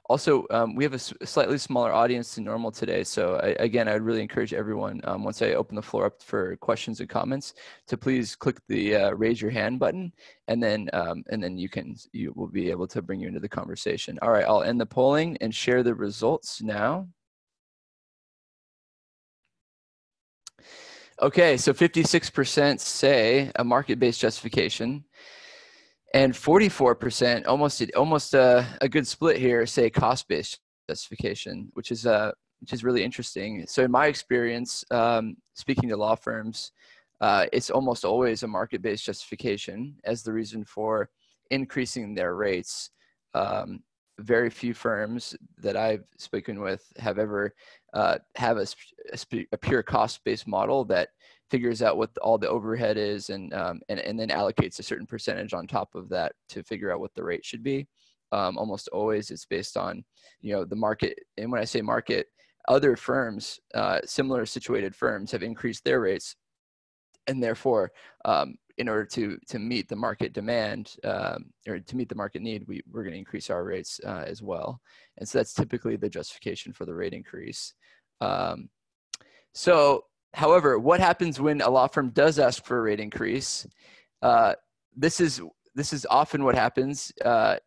Also, we have a slightly smaller audience than normal today. So again, I'd really encourage everyone, once I open the floor up for questions and comments, to please click the raise your hand button, and then you will be able to bring you into the conversation. All right, I'll end the polling and share the results now. Okay, so 56% say a market-based justification, and 44%, almost a good split here, say cost-based justification, which is really interesting. So in my experience, speaking to law firms, it's almost always a market-based justification as the reason for increasing their rates. Very few firms that I've spoken with have ever have a pure cost-based model that figures out what all the overhead is and then allocates a certain percentage on top of that to figure out what the rate should be. Almost always it's based on, the market. And when I say market, other firms, similar situated firms, have increased their rates, and therefore, in order to meet the market demand or to meet the market need, we're going to increase our rates as well. And so that's typically the justification for the rate increase. However, what happens when a law firm does ask for a rate increase? This is often what happens. The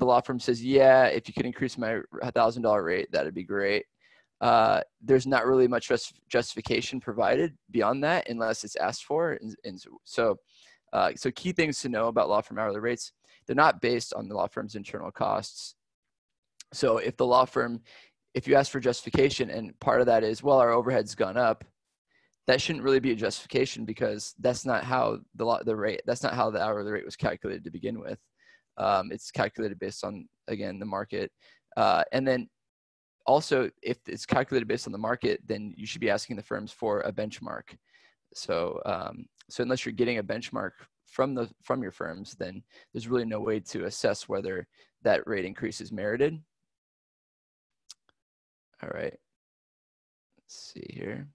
law firm says, yeah, if you could increase my $1,000 rate, that'd be great. There's not really much justification provided beyond that unless it's asked for. So key things to know about law firm hourly rates: they're not based on the law firm's internal costs. So if you ask for justification and part of that is, well, our overhead's gone up, that shouldn't really be a justification, because that's not how that's not how the hourly rate was calculated to begin with. It's calculated based on, again, the market. And then also, if it's calculated based on the market, then you should be asking the firms for a benchmark. So unless you're getting a benchmark from your firms, then there's really no way to assess whether that rate increase is merited. All right, let's see here.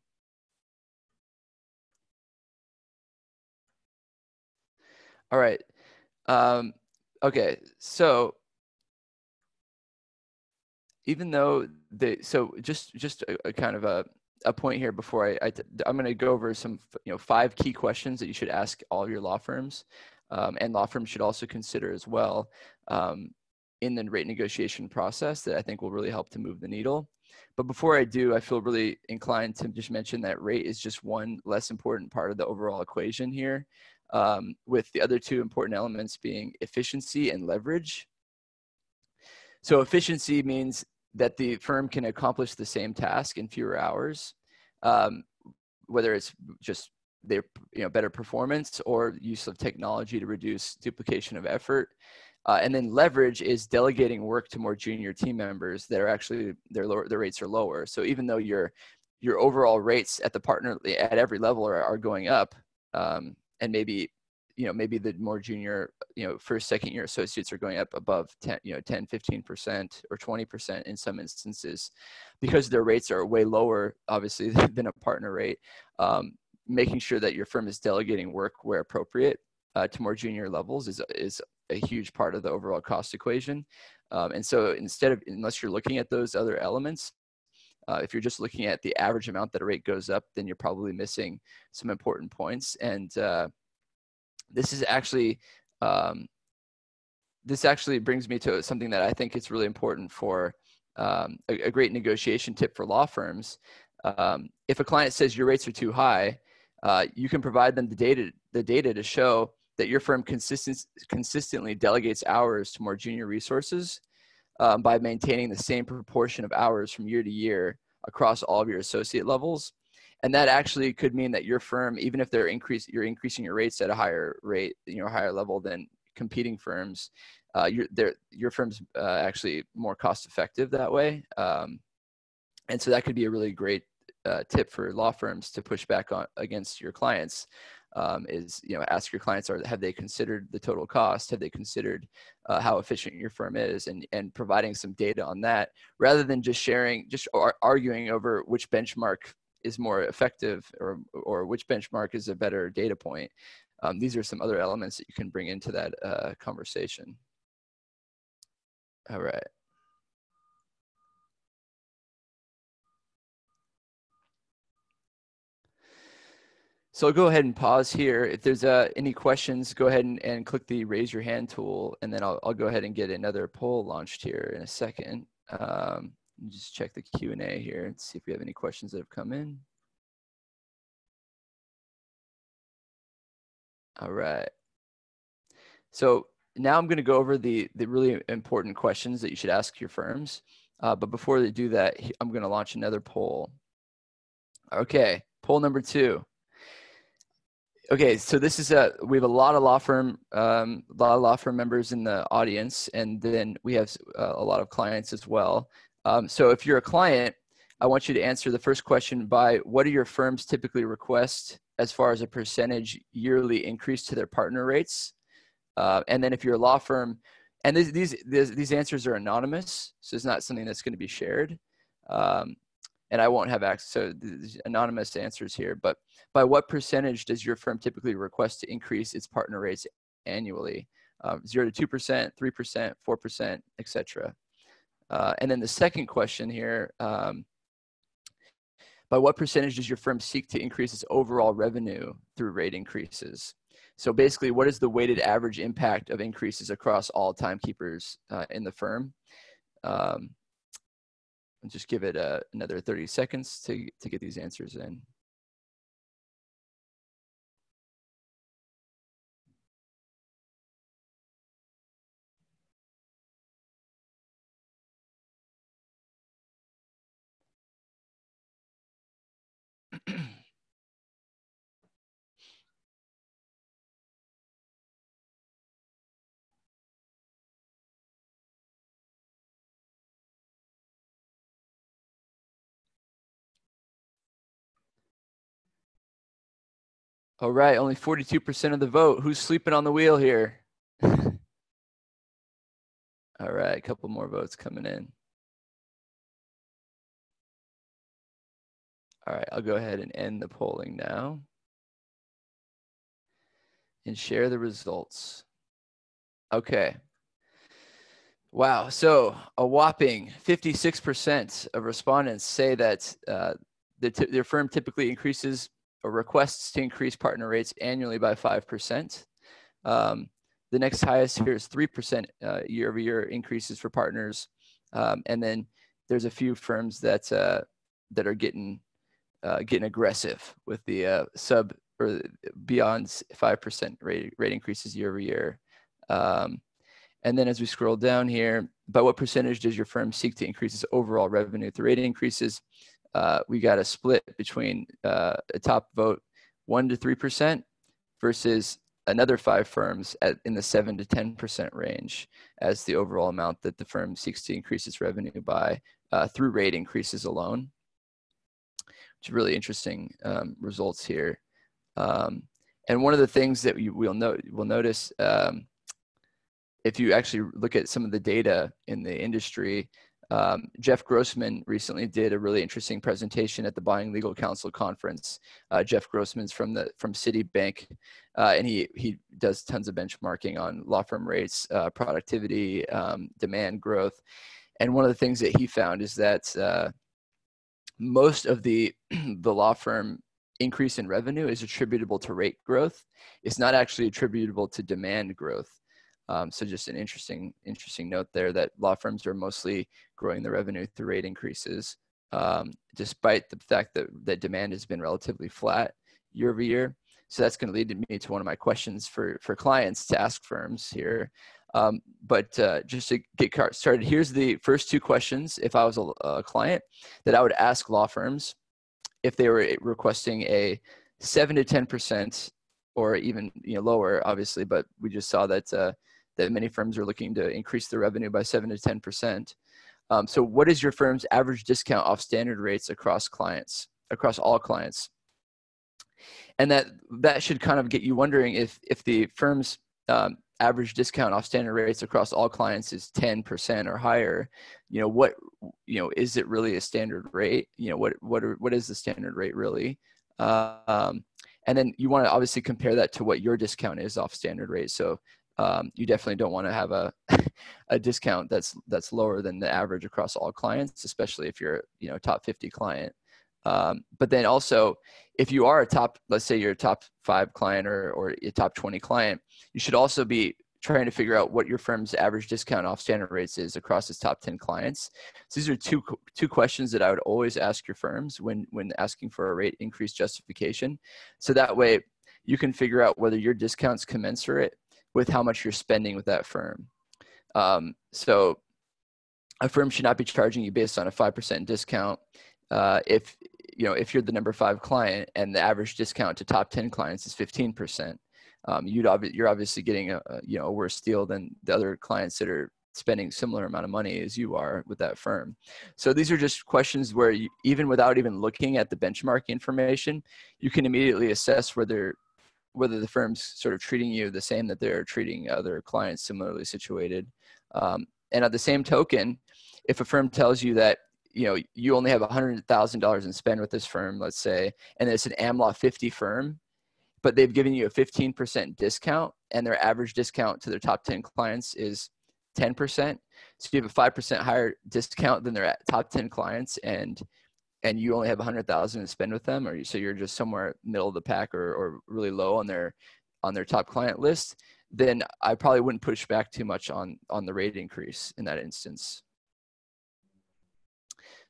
All right. Okay, so even though just a kind of a point here before I'm going to go over some 5 key questions that you should ask all of your law firms, and law firms should also consider as well in the rate negotiation process, that I think will really help to move the needle. But before I do, I feel really inclined to just mention that rate is just one less important part of the overall equation here, with the other 2 important elements being efficiency and leverage. So efficiency means that the firm can accomplish the same task in fewer hours, whether it's just their better performance or use of technology to reduce duplication of effort. And then leverage is delegating work to more junior team members that are actually their rates are lower. So even though your overall rates at the partner at every level are going up, and maybe the more junior, first, second year associates are going up above 10, 15% or 20% in some instances, because their rates are way lower, obviously, than a partner rate. Making sure that your firm is delegating work where appropriate to more junior levels is a huge part of the overall cost equation. And so unless you're looking at those other elements, if you're just looking at the average amount that a rate goes up, then you're probably missing some important points. And this actually brings me to something that I think is really important for a great negotiation tip for law firms. If a client says your rates are too high, you can provide them the data to show that your firm consistently delegates hours to more junior resources by maintaining the same proportion of hours from year to year across all of your associate levels. And that actually could mean that your firm, even if you're increasing your rates at a higher rate, higher level than competing firms, your firm's actually more cost effective that way. And so that could be a really great tip for law firms to push back against your clients. Ask your clients, have they considered the total cost? Have they considered how efficient your firm is, and providing some data on that, rather than just arguing over which benchmark is more effective or which benchmark is a better data point. These are some other elements that you can bring into that conversation. All right. So I'll go ahead and pause here. If there's any questions, go ahead and click the raise your hand tool, and then I'll go ahead and get another poll launched here in a second. Just check the Q&A here and see if we have any questions that have come in. All right. So now I'm going to go over the really important questions that you should ask your firms. But before they do that, I'm going to launch another poll. Okay, poll number 2. Okay, so this is we have a lot of law firm members in the audience, and then we have a lot of clients as well. So if you're a client, I want you to answer the first question by what do your firms typically request as far as a percentage yearly increase to their partner rates? And then if you're a law firm, and these answers are anonymous, so it's not something that's going to be shared. And I won't have access to anonymous answers here, but by what percentage does your firm typically request to increase its partner rates annually? 0 to 2%, 3%, 4%, etc. And then the second question here, by what percentage does your firm seek to increase its overall revenue through rate increases? So basically, what is the weighted average impact of increases across all timekeepers in the firm? Just give it another 30 seconds to get these answers in. All right, only 42% of the vote. Who's sleeping on the wheel here? All right, a couple more votes coming in. All right, I'll go ahead and end the polling now and share the results. Okay. Wow, so a whopping 56% of respondents say that their firm typically increases or requests to increase partner rates annually by 5%. The next highest here is 3% year-over-year increases for partners. And then there's a few firms that are getting aggressive with the sub or beyond 5% rate increases year-over-year. And then as we scroll down here, by what percentage does your firm seek to increase its overall revenue through rate increases? We got a split between a top vote 1 to 3% versus another 5 firms in the 7 to 10% range as the overall amount that the firm seeks to increase its revenue by through rate increases alone, which is really interesting results here. And one of the things that we'll notice if you actually look at some of the data in the industry, Jeff Grossman recently did a really interesting presentation at the Buying Legal Counsel conference. Jeff Grossman's from Citibank, and he does tons of benchmarking on law firm rates, productivity, demand growth. And one of the things that he found is that most of the law firm increase in revenue is attributable to rate growth. It's not actually attributable to demand growth. So just an interesting note there that law firms are mostly growing the revenue through rate increases, despite the fact that demand has been relatively flat year over year. So that's going to lead me to one of my questions for clients to ask firms here. But just to get started, here's the first 2 questions if I was a client that I would ask law firms if they were requesting a 7 to 10% or even lower, obviously, but we just saw that that many firms are looking to increase their revenue by 7 to 10%. So what is your firm's average discount off standard rates across all clients? And that should kind of get you wondering if the firm's average discount off standard rates across all clients is 10% or higher, is it really a standard rate? What is the standard rate really? And then you want to obviously compare that to what your discount is off standard rate. So you definitely don't want to have a discount that's lower than the average across all clients, especially if you're top 50 client. But then also, if you are a top, let's say you're a top 5 client or a top 20 client, you should also be trying to figure out what your firm's average discount off standard rates is across its top 10 clients. So these are two questions that I would always ask your firms when asking for a rate increase justification. So that way you can figure out whether your discount's commensurate with how much you're spending with that firm. So a firm should not be charging you based on a 5% discount if you're the number 5 client and the average discount to top 10 clients is 15%. You're obviously getting a worse deal than the other clients that are spending similar amount of money as you are with that firm. So these are just questions where even without even looking at the benchmark information, you can immediately assess whether the firm's sort of treating you the same that they're treating other clients similarly situated. And at the same token, if a firm tells you that you only have $100,000 in spend with this firm, let's say, and it's an AmLaw 50 firm, but they've given you a 15% discount and their average discount to their top 10 clients is 10%. So you have a 5% higher discount than their top 10 clients and you only have 100,000 to spend with them, so you're just somewhere middle of the pack or really low on their top client list, then I probably wouldn't push back too much on the rate increase in that instance.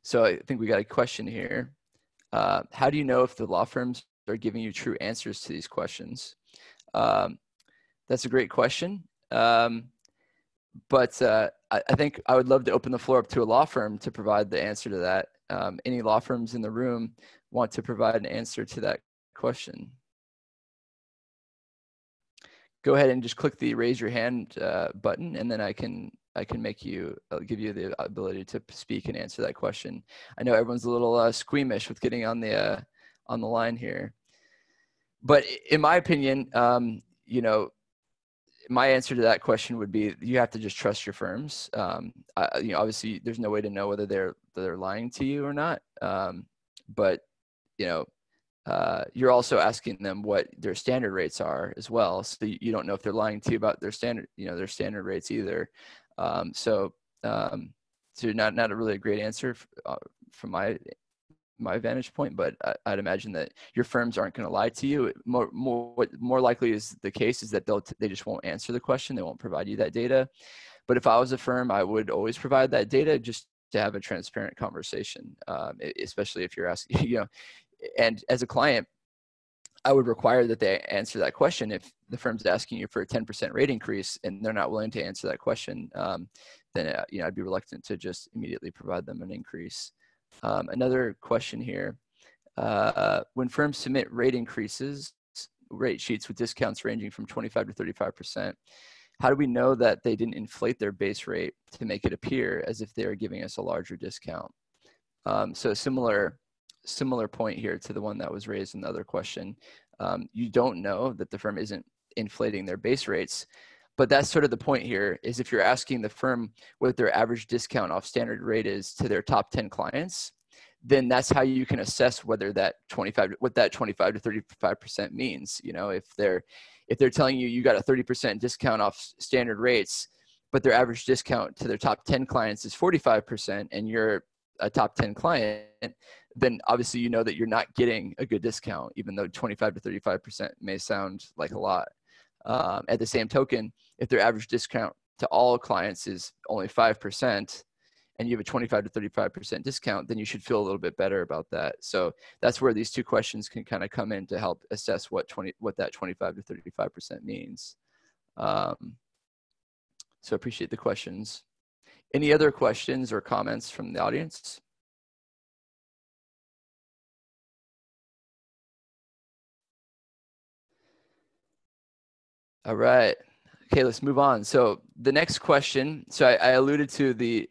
So I think we got a question here. How do you know if the law firms are giving you true answers to these questions? That's a great question. But I think I would love to open the floor up to a law firm to provide the answer to that. Any law firms in the room want to provide an answer to that question? Go ahead and just click the raise your hand button, and then I can give you the ability to speak and answer that question. I know everyone's a little squeamish with getting on the line here, but in my opinion, my answer to that question would be you have to just trust your firms. Obviously, there's no way to know whether they're lying to you or not. But you're also asking them what their standard rates are as well. So you don't know if they're lying to you about their standard rates either. So not a really great answer from my vantage point, but I'd imagine that your firms aren't going to lie to you. What more likely is the case is that they just won't answer the question. They won't provide you that data. But if I was a firm, I would always provide that data just to have a transparent conversation, especially if you're asking, and as a client, I would require that they answer that question. If the firm's asking you for a 10% rate increase and they're not willing to answer that question, then I'd be reluctant to just immediately provide them an increase. Another question here, when firms submit rate increases, rate sheets with discounts ranging from 25 to 35%, how do we know that they didn't inflate their base rate to make it appear as if they are giving us a larger discount? So similar point here to the one that was raised in the other question. You don't know that the firm isn't inflating their base rates, but that's sort of the point here is if you're asking the firm what their average discount off standard rate is to their top 10 clients, then that's how you can assess whether what that 25 to 35% means. If they're telling you got a 30% discount off standard rates, but their average discount to their top 10 clients is 45% and you're a top 10 client, then obviously you know that you're not getting a good discount, even though 25 to 35% may sound like a lot. At the same token, if their average discount to all clients is only 5% and you have a 25 to 35% discount, then you should feel a little bit better about that. So that's where these two questions can kind of come in to help assess what that 25 to 35% means. So appreciate the questions. Any other questions or comments from the audience? All right. Okay, let's move on. So the next question. So I alluded to the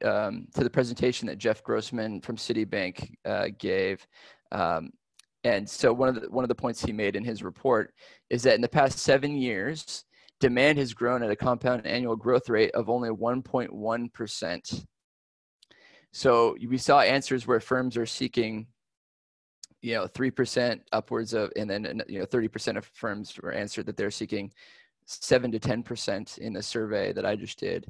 presentation that Jeff Grossman from Citibank gave, and so one of the points he made in his report is that in the past 7 years, demand has grown at a compound annual growth rate of only 1.1%. So we saw answers where firms are seeking 3% upwards of, and then 30% of firms were answered that they're seeking 7 to 10% in the survey that I just did,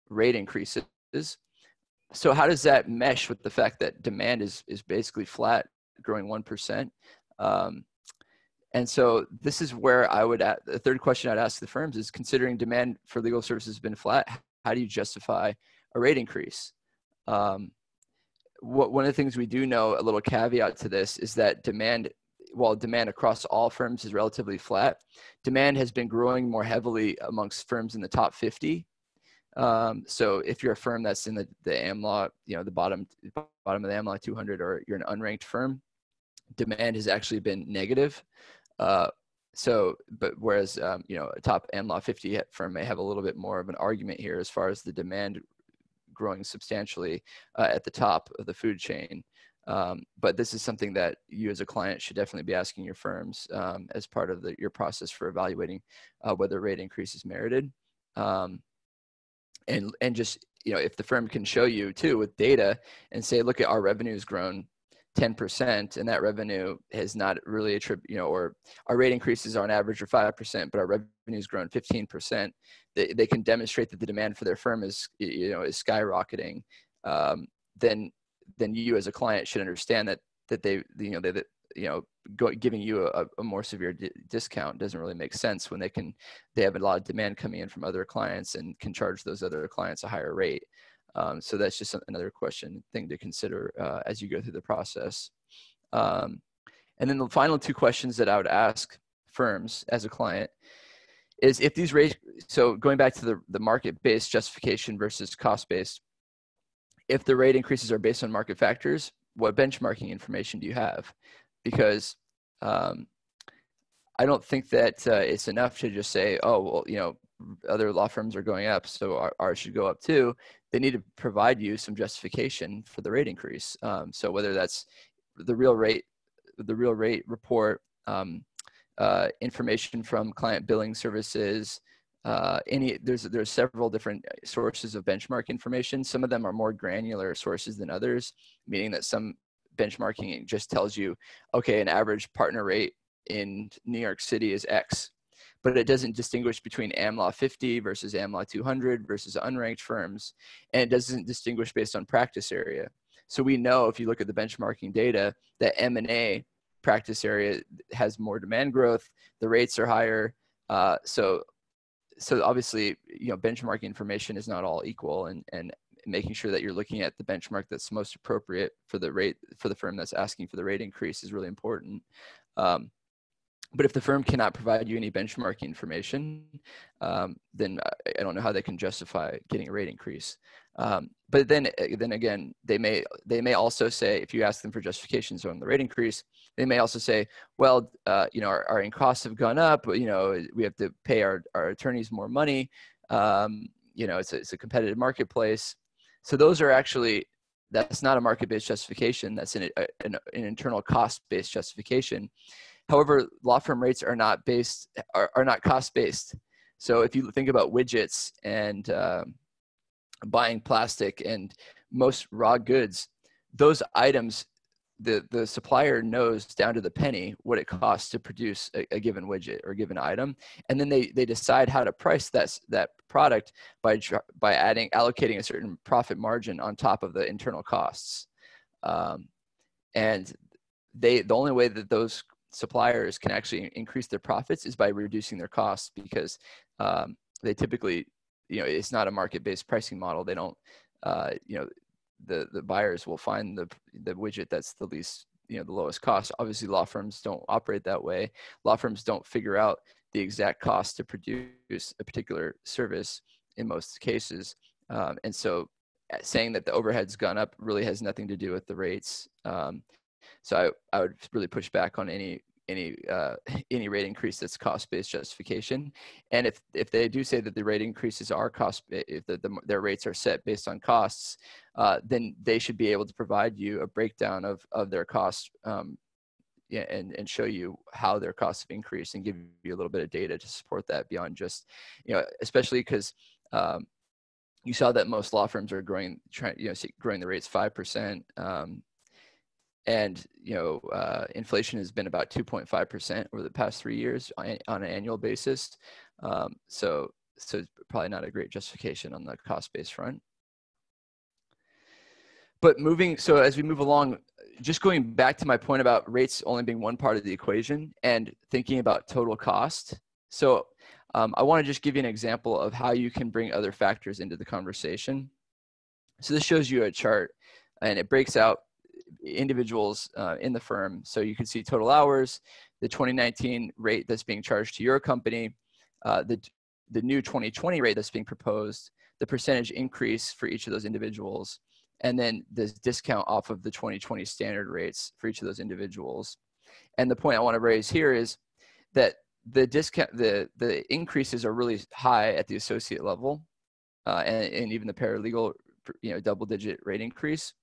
rate increases. So how does that mesh with the fact that demand is basically flat, growing 1%? And so this is where I would, the third question I'd ask the firms is, considering demand for legal services has been flat, how do you justify a rate increase? One of the things we do know, a little caveat to this, is that demand, while demand across all firms is relatively flat, demand has been growing more heavily amongst firms in the top 50. So if you're a firm that's in the AmLaw, the bottom of the AmLaw 200, or you're an unranked firm, demand has actually been negative. But whereas, a top AmLaw 50 firm may have a little bit more of an argument here as far as the demand growing substantially at the top of the food chain. But this is something that you as a client should definitely be asking your firms as part of your process for evaluating whether rate increase is merited. And just, if the firm can show you too with data and say, look, at our revenue has grown 10%, and that revenue has not really or our rate increases on average are 5%, but our revenue has grown 15%. They can demonstrate that the demand for their firm is skyrocketing. Then you as a client should understand that giving you a more severe discount doesn't really make sense when they have a lot of demand coming in from other clients and can charge those other clients a higher rate. So that's just another thing to consider as you go through the process. And then the final two questions that I would ask firms as a client is, if these rates, so going back to the market-based justification versus cost-based, if the rate increases are based on market factors, what benchmarking information do you have? Because I don't think that it's enough to just say, oh, well, other law firms are going up, so ours should go up too. They need to provide you some justification for the rate increase. So whether that's the real rate report, information from client billing services, there's several different sources of benchmark information. Some of them are more granular sources than others, meaning that some benchmarking just tells you, okay, an average partner rate in New York City is X, but it doesn't distinguish between AmLaw 50 versus AmLaw 200 versus unranked firms, and it doesn't distinguish based on practice area. So we know, if you look at the benchmarking data, that M&A practice area has more demand growth, the rates are higher. So obviously, benchmarking information is not all equal, and making sure that you're looking at the benchmark that's most appropriate for the firm that's asking for the rate increase is really important. But if the firm cannot provide you any benchmarking information, then I don't know how they can justify getting a rate increase. But then again, they may also say, if you ask them for justifications on the rate increase, they may also say, well, our costs have gone up. We have to pay our attorneys more money. It's a competitive marketplace. So those are actually, that's not a market-based justification. That's an internal cost-based justification. However, law firm rates are not cost-based. So if you think about widgets and buying plastic and most raw goods, those items, the supplier knows down to the penny what it costs to produce a given widget or a given item, and then they decide how to price that product by allocating a certain profit margin on top of the internal costs. And the only way that those suppliers can actually increase their profits is by reducing their costs, because they typically, it's not a market-based pricing model. They don't, the buyers will find the widget that's the least, the lowest cost. Obviously, law firms don't operate that way. Law firms don't figure out the exact cost to produce a particular service in most cases. And so saying that the overhead's gone up really has nothing to do with the rates. So I would really push back on any rate increase that's cost-based justification. And if they do say that the rate increases are their rates are set based on costs, then they should be able to provide you a breakdown of their costs, and show you how their costs have increased, and give you a little bit of data to support that beyond just, especially because you saw that most law firms are growing the rates 5%. And inflation has been about 2.5% over the past 3 years on an annual basis. So it's probably not a great justification on the cost-based front. But so as we move along, just going back to my point about rates only being one part of the equation and thinking about total cost. So I want to just give you an example of how you can bring other factors into the conversation. So this shows you a chart, and it breaks out individuals in the firm. So you can see total hours, the 2019 rate that's being charged to your company, the new 2020 rate that's being proposed, the percentage increase for each of those individuals, and then this discount off of the 2020 standard rates for each of those individuals. And the point I want to raise here is that the discount, the increases are really high at the associate level, and even the paralegal, double-digit rate increase.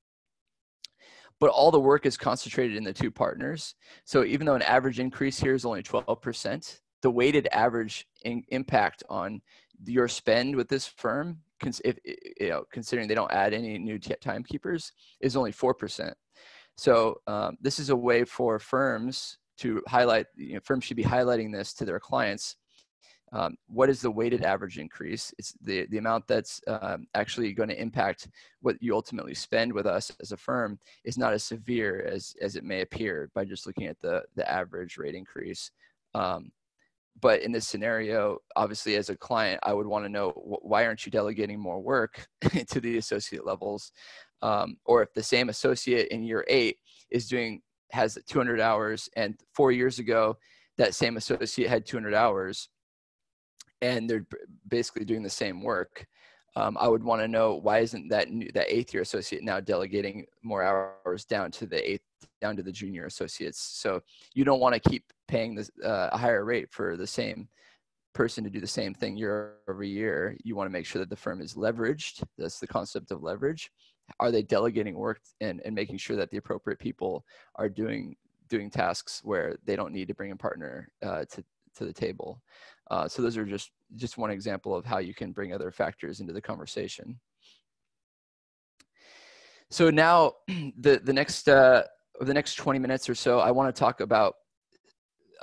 But all the work is concentrated in the two partners. So even though an average increase here is only 12%, the weighted average impact on your spend with this firm, considering they don't add any new timekeepers, is only 4%. So this is a way for firms to highlight, firms should be highlighting this to their clients. What is the weighted average increase? It's the amount that's actually going to impact what you ultimately spend with us as a firm is not as severe as it may appear by just looking at the average rate increase. But in this scenario, obviously as a client, I would want to know, why aren't you delegating more work to the associate levels? Or if the same associate in year 8 has 200 hours, and 4 years ago, that same associate had 200 hours, and they're basically doing the same work, I would want to know, why isn't that 8th year associate now delegating more hours down to the junior associates? So you don't want to keep paying a higher rate for the same person to do the same thing year over year. You want to make sure that the firm is leveraged. That's the concept of leverage. Are they delegating work and making sure that the appropriate people are doing tasks where they don't need to bring a partner to the table? So those are just one example of how you can bring other factors into the conversation. So now the next 20 minutes or so, I want to talk about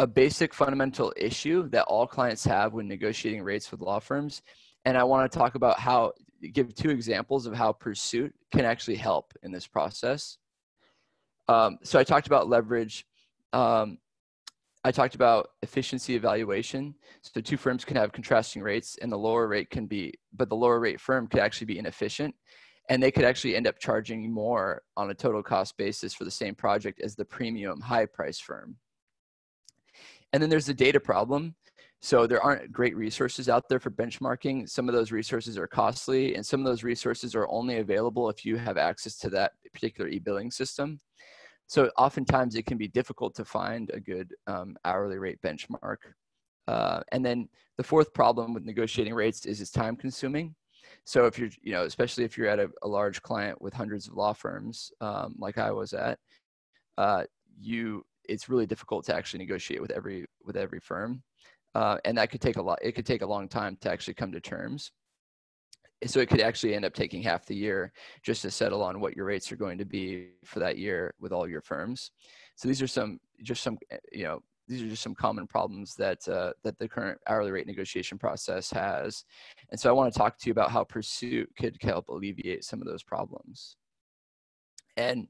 a basic fundamental issue that all clients have when negotiating rates with law firms. And I want to talk about give 2 examples of how PERSUIT can actually help in this process. So I talked about leverage. I talked about efficiency evaluation. So 2 firms can have contrasting rates, and the lower rate but the lower rate firm could actually be inefficient, and they could actually end up charging more on a total cost basis for the same project as the premium high price firm. And then there's the data problem. So there aren't great resources out there for benchmarking. Some of those resources are costly, and some of those resources are only available if you have access to that particular e-billing system. So oftentimes it can be difficult to find a good hourly rate benchmark. And then the 4th problem with negotiating rates is it's time consuming. So if you're, especially if you're at a large client with hundreds of law firms, like I was at, it's really difficult to actually negotiate with every firm. And that could take it could take a long time to actually come to terms. So it could actually end up taking half the year just to settle on what your rates are going to be for that year with all your firms. So these are just some common problems that the current hourly rate negotiation process has. And so I want to talk to you about how PERSUIT could help alleviate some of those problems. And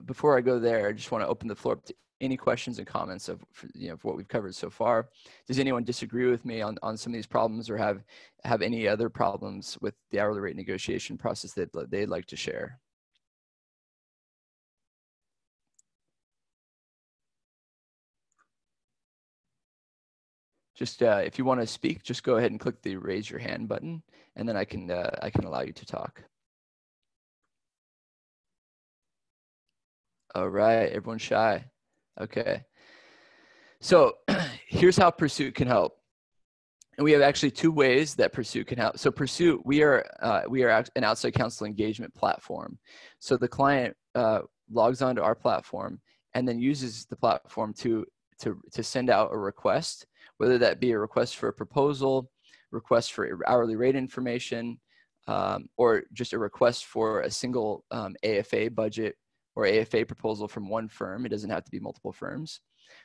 before I go there, I just want to open the floor up to any questions and comments of what we've covered so far. Does anyone disagree with me on some of these problems, or have any other problems with the hourly rate negotiation process that they'd like to share? Just if you want to speak, just go ahead and click the raise your hand button, and then I can allow you to talk. All right, everyone's shy. Okay. So here's how PERSUIT can help. And we have actually 2 ways that PERSUIT can help. So PERSUIT, we are an outside counsel engagement platform. So the client logs onto our platform and then uses the platform to send out a request, whether that be a request for a proposal, request for hourly rate information, or just a request for a single AFA budget or AFA proposal from one firm. It doesn't have to be multiple firms.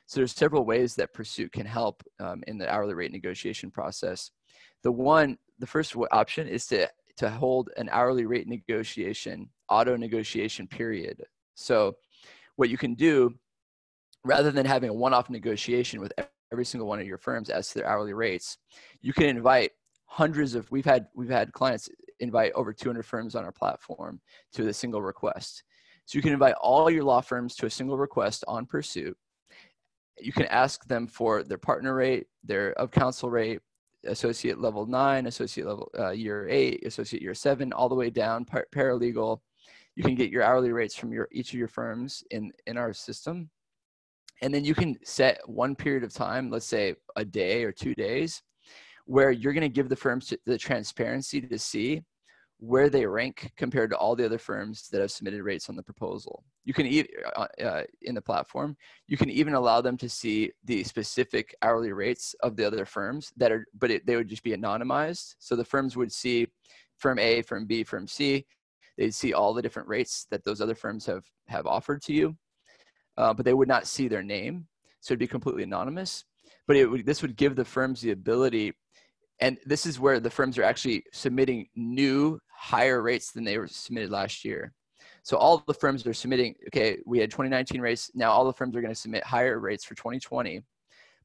So there's several ways that PERSUIT can help in the hourly rate negotiation process. The first option is to to hold an hourly rate negotiation, auto negotiation period. So what you can do, rather than having a one-off negotiation with every single one of your firms as to their hourly rates, you can invite hundreds of, we've had clients invite over 200 firms on our platform to a single request. So you can invite all your law firms to a single request on PERSUIT. You can ask them for their partner rate, their of counsel rate, associate level 9, associate level year 8, associate year 7, all the way down, paralegal. You can get your hourly rates from each of your firms in our system. And then you can set one period of time, let's say a day or 2 days, where you're going to give the firms the transparency to see where they rank compared to all the other firms that have submitted rates on the proposal. You can in the platform, you can even allow them to see the specific hourly rates of the other firms that are, but they would just be anonymized. So the firms would see firm A, firm B, firm C. They'd see all the different rates that those other firms have offered to you, but they would not see their name. So it'd be completely anonymous. But this would give the firms the ability, and this is where the firms are actually submitting new higher rates than they were submitted last year. So all the firms are submitting, okay, we had 2019 rates. Now all the firms are going to submit higher rates for 2020.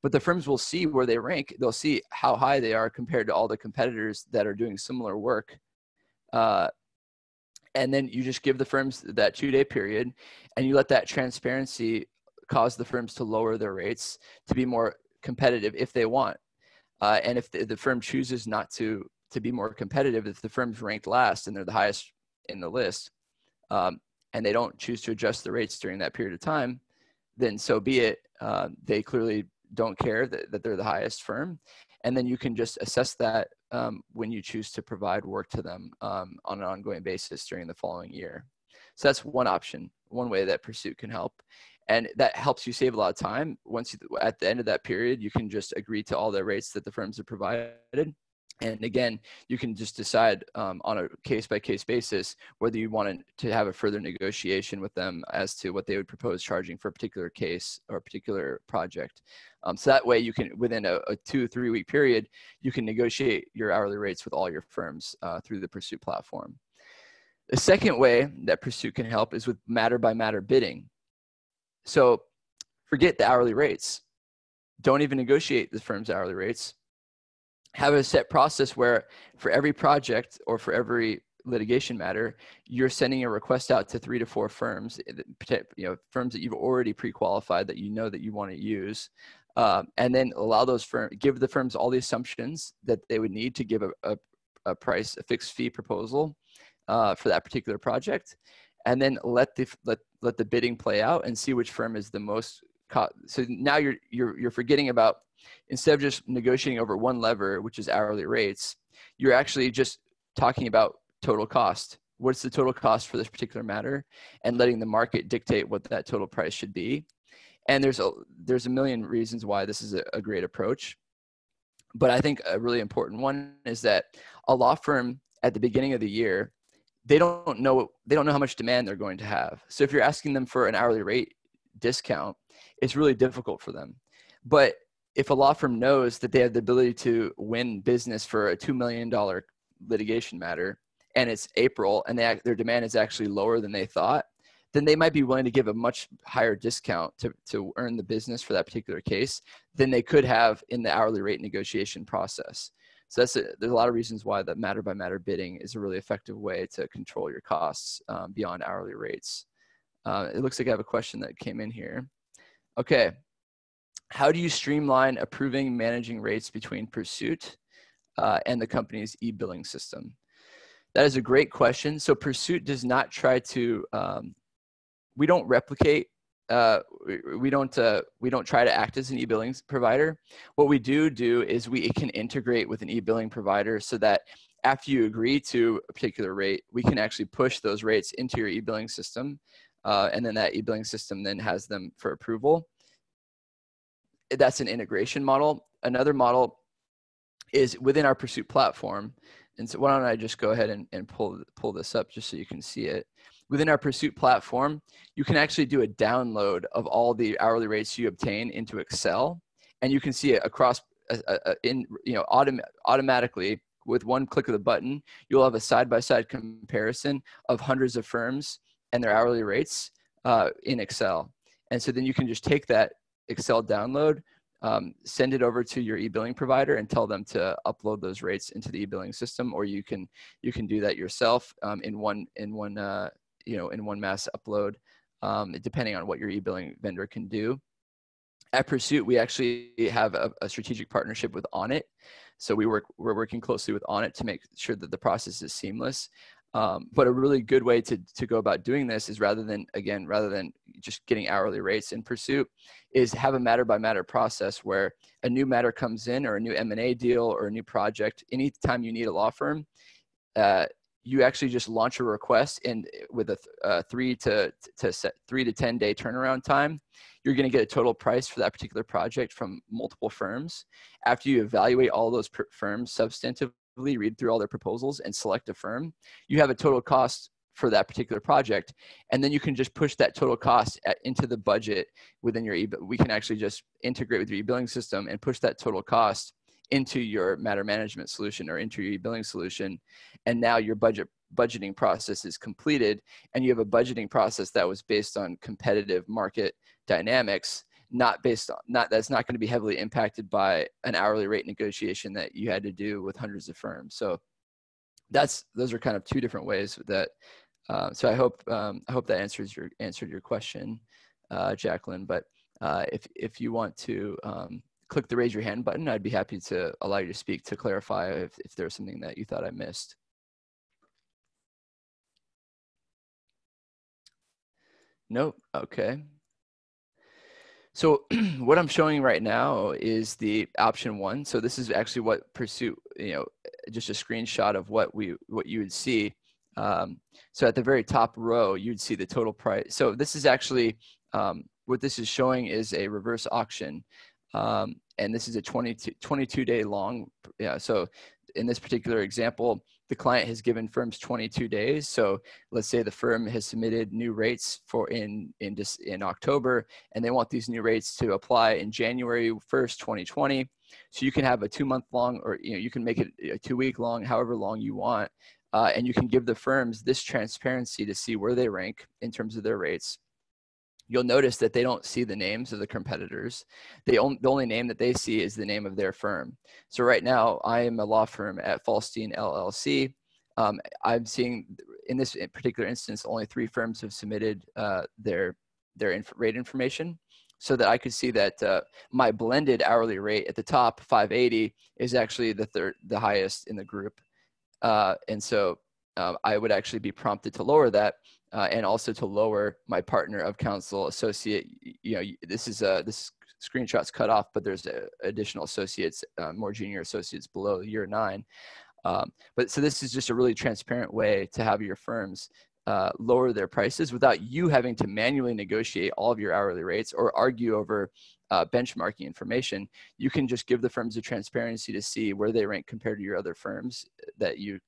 But the firms will see where they rank. They'll see how high they are compared to all the competitors that are doing similar work. And then you just give the firms that 2-day period, and you let that transparency cause the firms to lower their rates to be more competitive if they want. And if the firm chooses not to be more competitive, if the firm's ranked last and they're the highest in the list, and they don't choose to adjust the rates during that period of time, then so be it. They clearly don't care that they're the highest firm. And then you can just assess that when you choose to provide work to them on an ongoing basis during the following year. So that's one option, one way that PERSUIT can help. And that helps you save a lot of time. At the end of that period, you can just agree to all the rates that the firms have provided. And again, you can just decide on a case-by-case basis whether you want to have a further negotiation with them as to what they would propose charging for a particular case or a particular project. So that way you can, within a 2-3 week period, you can negotiate your hourly rates with all your firms through the PERSUIT platform. The second way that PERSUIT can help is with matter-by-matter bidding. So forget the hourly rates. Don't even negotiate the firm's hourly rates. Have a set process where for every project or for every litigation matter, you're sending a request out to 3 to 4 firms, firms that you've already pre-qualified that you know that you want to use, and then allow those firms, give the firms all the assumptions that they would need to give a price, a fixed fee proposal for that particular project, and then let the bidding play out and see which firm is the most. So now you're forgetting about, instead of just negotiating over one lever, which is hourly rates, you're actually just talking about total cost. What's the total cost for this particular matter, and letting the market dictate what that total price should be. And there's a million reasons why this is a great approach. But I think a really important one is that a law firm at the beginning of the year, they don't know how much demand they're going to have. So if you're asking them for an hourly rate discount, it's really difficult for them. But if a law firm knows that they have the ability to win business for a $2 million litigation matter, and it's April, and their demand is actually lower than they thought, then they might be willing to give a much higher discount to earn the business for that particular case than they could have in the hourly rate negotiation process. So there's a lot of reasons why the matter-by-matter bidding is a really effective way to control your costs beyond hourly rates. It looks like I have a question that came in here. Okay. How do you streamline approving managing rates between PERSUIT and the company's e-billing system? That is a great question. So PERSUIT does not try to, we don't replicate, we don't try to act as an e-billing provider. What we do is we can integrate with an e-billing provider so that after you agree to a particular rate, we can actually push those rates into your e-billing system. And then that e-billing system then has them for approval. That's an integration model. Another model is within our PERSUIT platform. And so why don't I just go ahead and pull this up just so you can see it. Within our PERSUIT platform, you can actually do a download of all the hourly rates you obtain into Excel, and you can see it across automatically with one click of the button, you'll have a side-by-side comparison of hundreds of firms and their hourly rates in Excel. And so then you can just take that Excel download, send it over to your e-billing provider and tell them to upload those rates into the e-billing system, or you can do that yourself in one mass upload, depending on what your e-billing vendor can do. At PERSUIT, we actually have a strategic partnership with Onnit. So we're working closely with Onnit to make sure that the process is seamless. But a really good way to go about doing this is rather than just getting hourly rates in PERSUIT, is have a matter by matter process where a new matter comes in, or a new M&A deal, or a new project. Anytime you need a law firm, you actually just launch a request, and with a 3 to 10 day turnaround time, you're going to get a total price for that particular project from multiple firms. After you evaluate all those firms substantively, read through all their proposals and select a firm, you have a total cost for that particular project. And then you can just push that total cost into the budget within your we can actually just integrate with your e-billing system and push that total cost into your matter management solution or into your e-billing solution. And now your budgeting process is completed, and you have a budgeting process that was based on competitive market dynamics, that's not going to be heavily impacted by an hourly rate negotiation that you had to do with hundreds of firms. So those are kind of two different ways that. So I hope that answered your question, Jacqueline. But if you want to click the raise your hand button, I'd be happy to allow you to speak to clarify if there's something that you thought I missed. Nope. Okay. So what I'm showing right now is the option 1. So this is actually what PERSUIT, just a screenshot of what you would see. So at the very top row, you'd see the total price. So this is actually, what this is showing is a reverse auction. And this is a 22 day long. Yeah. So in this particular example, the client has given firms 22 days. So let's say the firm has submitted new rates for in October, and they want these new rates to apply in January 1st, 2020. So you can have a 2-month long, or you can make it a 2-week long, however long you want. And you can give the firms this transparency to see where they rank in terms of their rates. You'll notice that they don't see the names of the competitors. The only name that they see is the name of their firm. So right now, I am a law firm at Falstein LLC. I'm seeing, in this particular instance, only 3 firms have submitted their rate information, so that I could see that my blended hourly rate at the top, 580, is actually the highest in the group. And so I would actually be prompted to lower that. And also to lower my partner of counsel associate. This screenshot's cut off, but there's additional associates, more junior associates below year 9. But so this is just a really transparent way to have your firms lower their prices without you having to manually negotiate all of your hourly rates or argue over benchmarking information. You can just give the firms a transparency to see where they rank compared to your other firms that you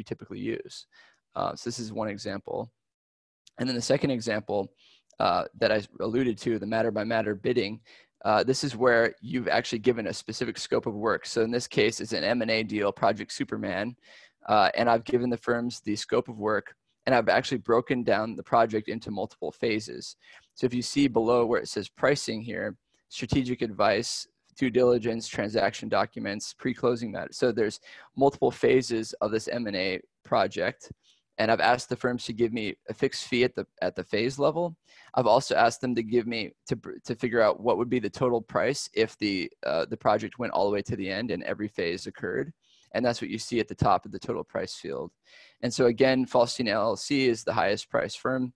typically use. So this is one example. And then the second example that I alluded to, the matter by matter bidding, this is where you've actually given a specific scope of work. So in this case, it's an M&A deal, Project Superman, and I've given the firms the scope of work, and I've actually broken down the project into multiple phases. So if you see below where it says pricing here, strategic advice, due diligence, transaction documents, pre-closing matters. So there's multiple phases of this M&A project. And I've asked the firms to give me a fixed fee at the phase level. I've also asked them to give me to figure out what would be the total price if the project went all the way to the end and every phase occurred. And that's what you see at the top of the total price field. And so again, Falstein LLC is the highest price firm.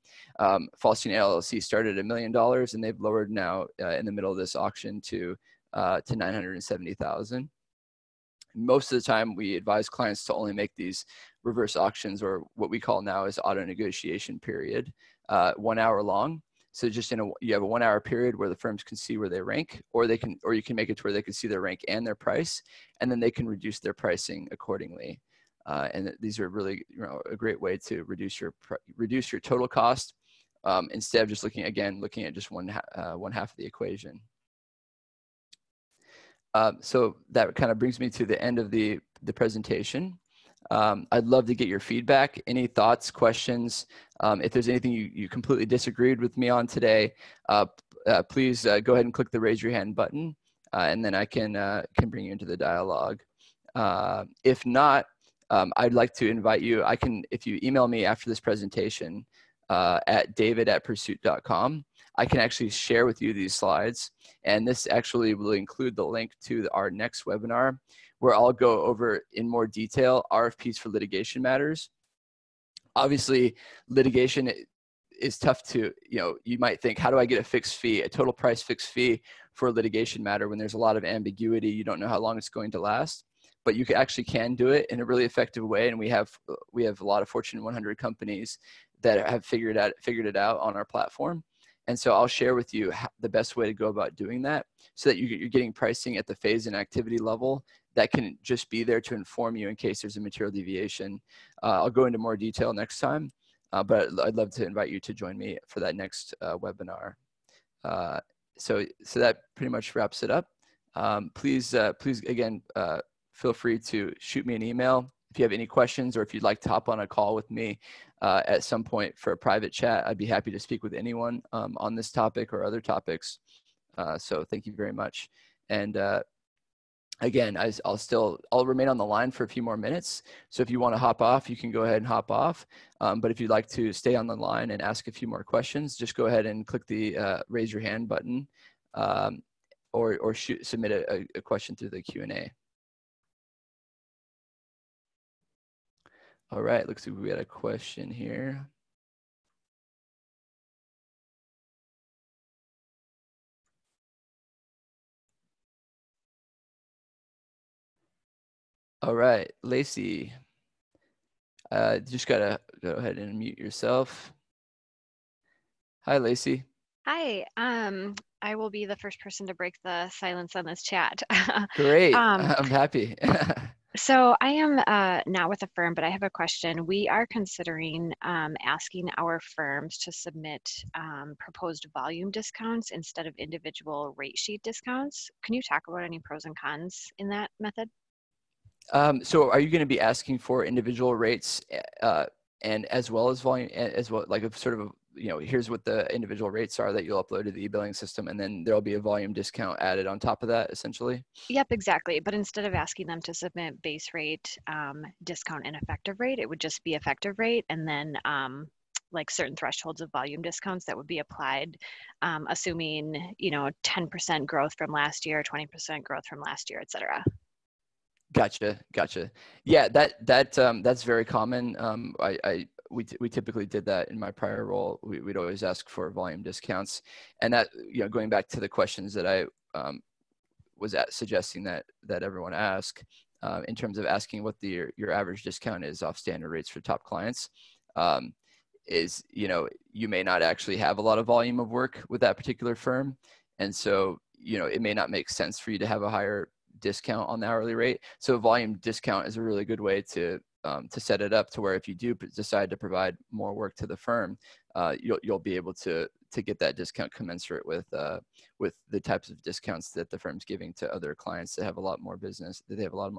Falstein LLC started at $1 million, and they've lowered now in the middle of this auction to $970,000. Most of the time, we advise clients to only make these reverse auctions, or what we call now is auto negotiation period, 1 hour long. So just you have a 1 hour period where the firms can see where they rank, or you can make it to where they can see their rank and their price, and then they can reduce their pricing accordingly. And these are really a great way to reduce your total cost instead of just looking at just one half of the equation. So that kind of brings me to the end of the the presentation. I'd love to get your feedback, any thoughts, questions. If there's anything you completely disagreed with me on today, please go ahead and click the raise your hand button, and then I can bring you into the dialogue. If not, I'd like to invite you. If you email me after this presentation at david@persuit.com, I can actually share with you these slides. And this actually will include the link to our next webinar, where I'll go over in more detail RFPs for litigation matters. Obviously, litigation is tough to, you might think, how do I get a fixed fee, a total price fixed fee for a litigation matter when there's a lot of ambiguity, you don't know how long it's going to last? But you actually can do it in a really effective way. And we have a lot of Fortune 100 companies that have figured it out on our platform. And so I'll share with you the best way to go about doing that, so that you're getting pricing at the phase and activity level that can just be there to inform you in case there's a material deviation. I'll go into more detail next time, but I'd love to invite you to join me for that next webinar. So that pretty much wraps it up. Please again, feel free to shoot me an email if you have any questions, or if you'd like to hop on a call with me at some point for a private chat. I'd be happy to speak with anyone on this topic or other topics. So thank you very much. And again, I'll remain on the line for a few more minutes. So if you want to hop off, you can go ahead and hop off. But if you'd like to stay on the line and ask a few more questions, just go ahead and click the raise your hand button, or submit a question through the Q&A. All right, looks like we had a question here. All right, Lacey, just gotta go ahead and mute yourself. Hi, Lacey. Hi, I will be the first person to break the silence on this chat. Great, I'm happy. So I am not with a firm, but I have a question. We are considering asking our firms to submit proposed volume discounts instead of individual rate sheet discounts. Can you talk about any pros and cons in that method? So are you going to be asking for individual rates and as well as volume, as well, like a sort of, here's what the individual rates are that you'll upload to the e-billing system, and then there'll be a volume discount added on top of that, essentially? Yep, exactly. But instead of asking them to submit base rate, discount, and effective rate, it would just be effective rate, and then like certain thresholds of volume discounts that would be applied, assuming 10% growth from last year, 20% growth from last year, et cetera. Gotcha. Yeah, that's very common. We typically did that in my prior role. We'd always ask for volume discounts, and that, going back to the questions that I was suggesting that everyone ask, in terms of asking what your average discount is off standard rates for top clients, is, you may not actually have a lot of volume of work with that particular firm, and so it may not make sense for you to have a higher discount on the hourly rate. So volume discount is a really good way to set it up to where if you do decide to provide more work to the firm, you'll be able to get that discount commensurate with the types of discounts that the firm's giving to other clients that have a lot more business, that they have a lot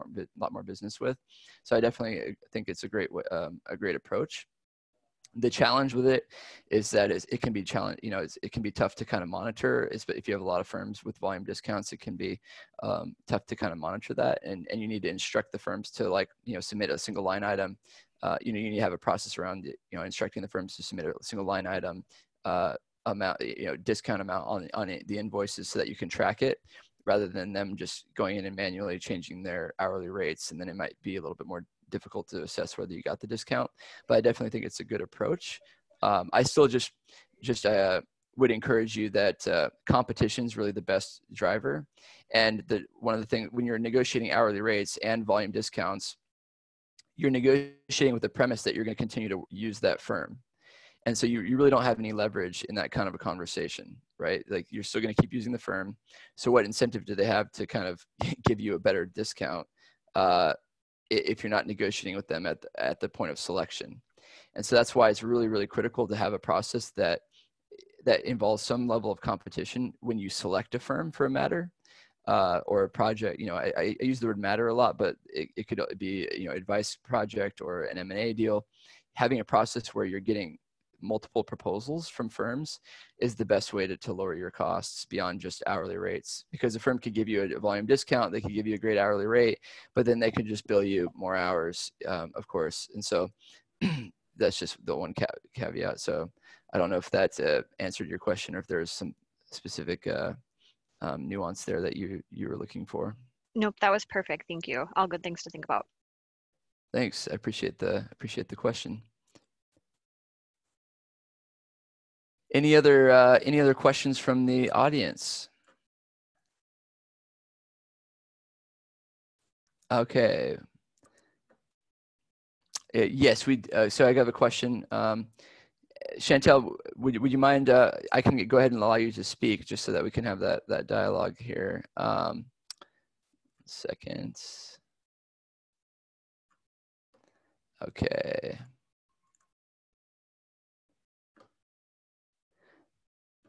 more business with. So I definitely think it's a great approach. The challenge with it is that it can be it can be tough to kind of monitor. If you have a lot of firms with volume discounts, it can be tough to kind of monitor that, and you need to instruct the firms to submit a single line item. You need to have a process around instructing the firms to submit a single line item amount, discount amount on the invoices, so that you can track it, rather than them just going in and manually changing their hourly rates, and then it might be a little bit more difficult to assess whether you got the discount. But I definitely think it's a good approach. I still just would encourage you that competition is really the best driver. And one of the things, when you're negotiating hourly rates and volume discounts, you're negotiating with the premise that you're going to continue to use that firm. And so you really don't have any leverage in that kind of a conversation, right? Like, you're still going to keep using the firm. So what incentive do they have to kind of give you a better discount if you're not negotiating with them at the point of selection? And so that's why it's really, really critical to have a process that involves some level of competition when you select a firm for a matter. or a project. I use the word matter a lot, but it could be, advice project or an M&A deal. Having a process where you're getting multiple proposals from firms is the best way to lower your costs beyond just hourly rates, because a firm could give you a volume discount, they could give you a great hourly rate, but then they could just bill you more hours, of course. And so that's just the one caveat. So I don't know if that answered your question, or if there's some specific nuance there that you were looking for. Nope, that was perfect. Thank you. All good things to think about. Thanks. I appreciate the question. Any other questions from the audience? Okay. Yes, so I got a question. Chantel, would you mind? I can go ahead and allow you to speak, just so that we can have that dialogue here. Second. Okay.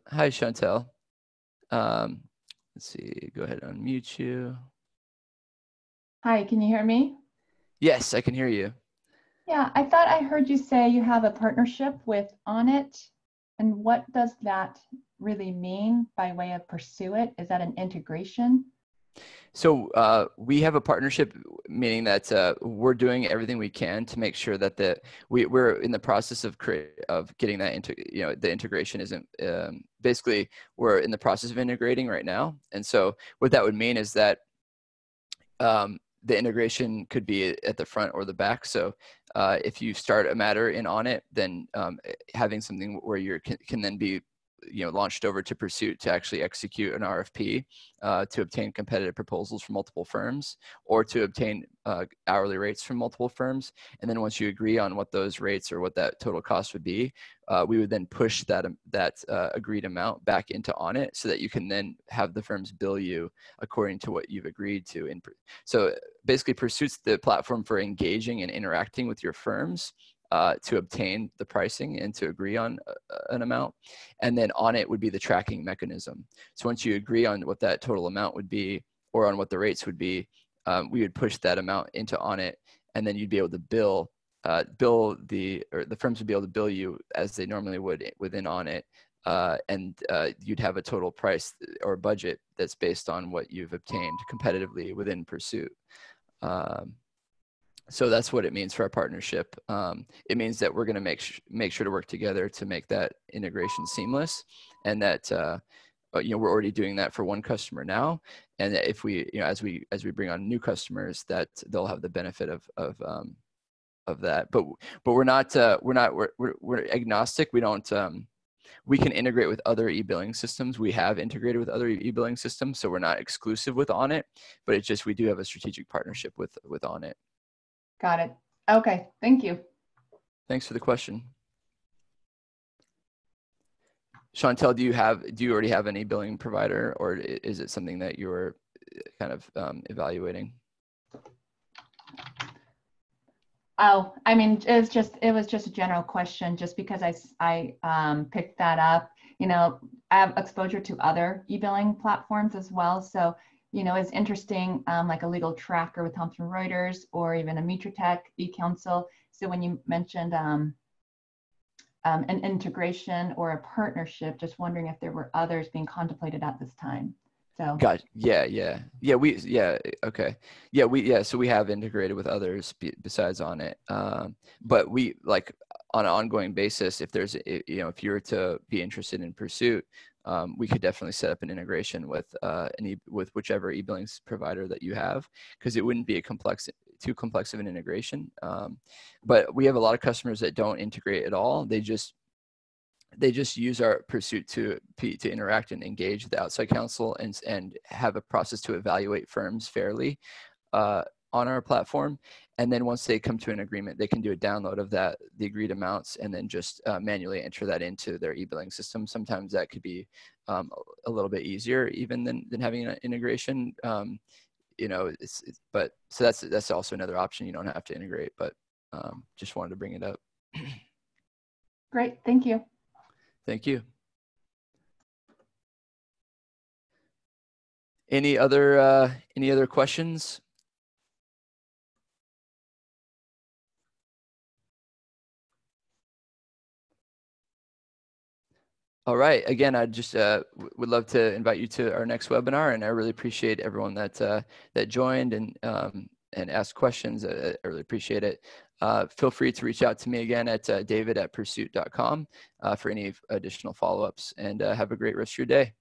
Hi, Chantel. Let's see. Go ahead and unmute you. Hi, can you hear me? Yes, I can hear you. Yeah, I thought I heard you say you have a partnership with PERSUIT. And what does that really mean by way of PERSUIT? Is that an integration? So we have a partnership, meaning that we're doing everything we can to make sure that we're in the process of getting that into, the integration isn't, basically we're in the process of integrating right now. And so what that would mean is that the integration could be at the front or the back. So if you start a matter in Onnit, then having something where you can then be launched over to PERSUIT to actually execute an RFP to obtain competitive proposals from multiple firms, or to obtain hourly rates from multiple firms. And then once you agree on what those rates or what that total cost would be, we would then push that agreed amount back into Onnit, so that you can then have the firms bill you according to what you've agreed to. So basically, PERSUIT's the platform for engaging and interacting with your firms to obtain the pricing and to agree on an amount. And then Onnit would be the tracking mechanism. So once you agree on what that total amount would be, or on what the rates would be, we would push that amount into Onnit, and then you'd be able to bill the firms would be able to bill you as they normally would within Onnit, and you'd have a total price or budget that's based on what you've obtained competitively within PERSUIT. So that's what it means for our partnership. It means that we're going to make sure to work together to make that integration seamless, and that we're already doing that for one customer now, and that if we as we bring on new customers, that they'll have the benefit of that. But we're agnostic. We don't. We can integrate with other e-billing systems. We have integrated with other e-billing systems, so we're not exclusive with Onnit. But it's just we do have a strategic partnership with Onnit. Got it. Okay, thank you. Thanks for the question. Chantel, do you already have an e-billing provider, or is it something that you're kind of evaluating? Oh, I mean, it was just a general question, just because I picked that up. I have exposure to other e-billing platforms as well. So, it's interesting, like a legal tracker with Thomson Reuters, or even a Mitratech e-counsel. So when you mentioned an integration or a partnership, just wondering if there were others being contemplated at this time. So Got yeah. Okay. So we have integrated with others besides Onnit, but we, like, on an ongoing basis, if there's if you were to be interested in PERSUIT, we could definitely set up an integration with with whichever e-billing provider that you have, because it wouldn't be too complex of an integration. But we have a lot of customers that don't integrate at all. They just use our PERSUIT to interact and engage with the outside counsel and have a process to evaluate firms fairly on our platform. And then once they come to an agreement, they can do a download of the agreed amounts, and then just manually enter that into their e-billing system. Sometimes that could be a little bit easier even than having an integration. But so that's also another option. You don't have to integrate, but just wanted to bring it up. great, thank you. Thank you. Any other questions? All right. Again, I just would love to invite you to our next webinar, and I really appreciate everyone that that joined and asked questions. I really appreciate it. Feel free to reach out to me again at david@persuit.com for any additional follow-ups, and have a great rest of your day.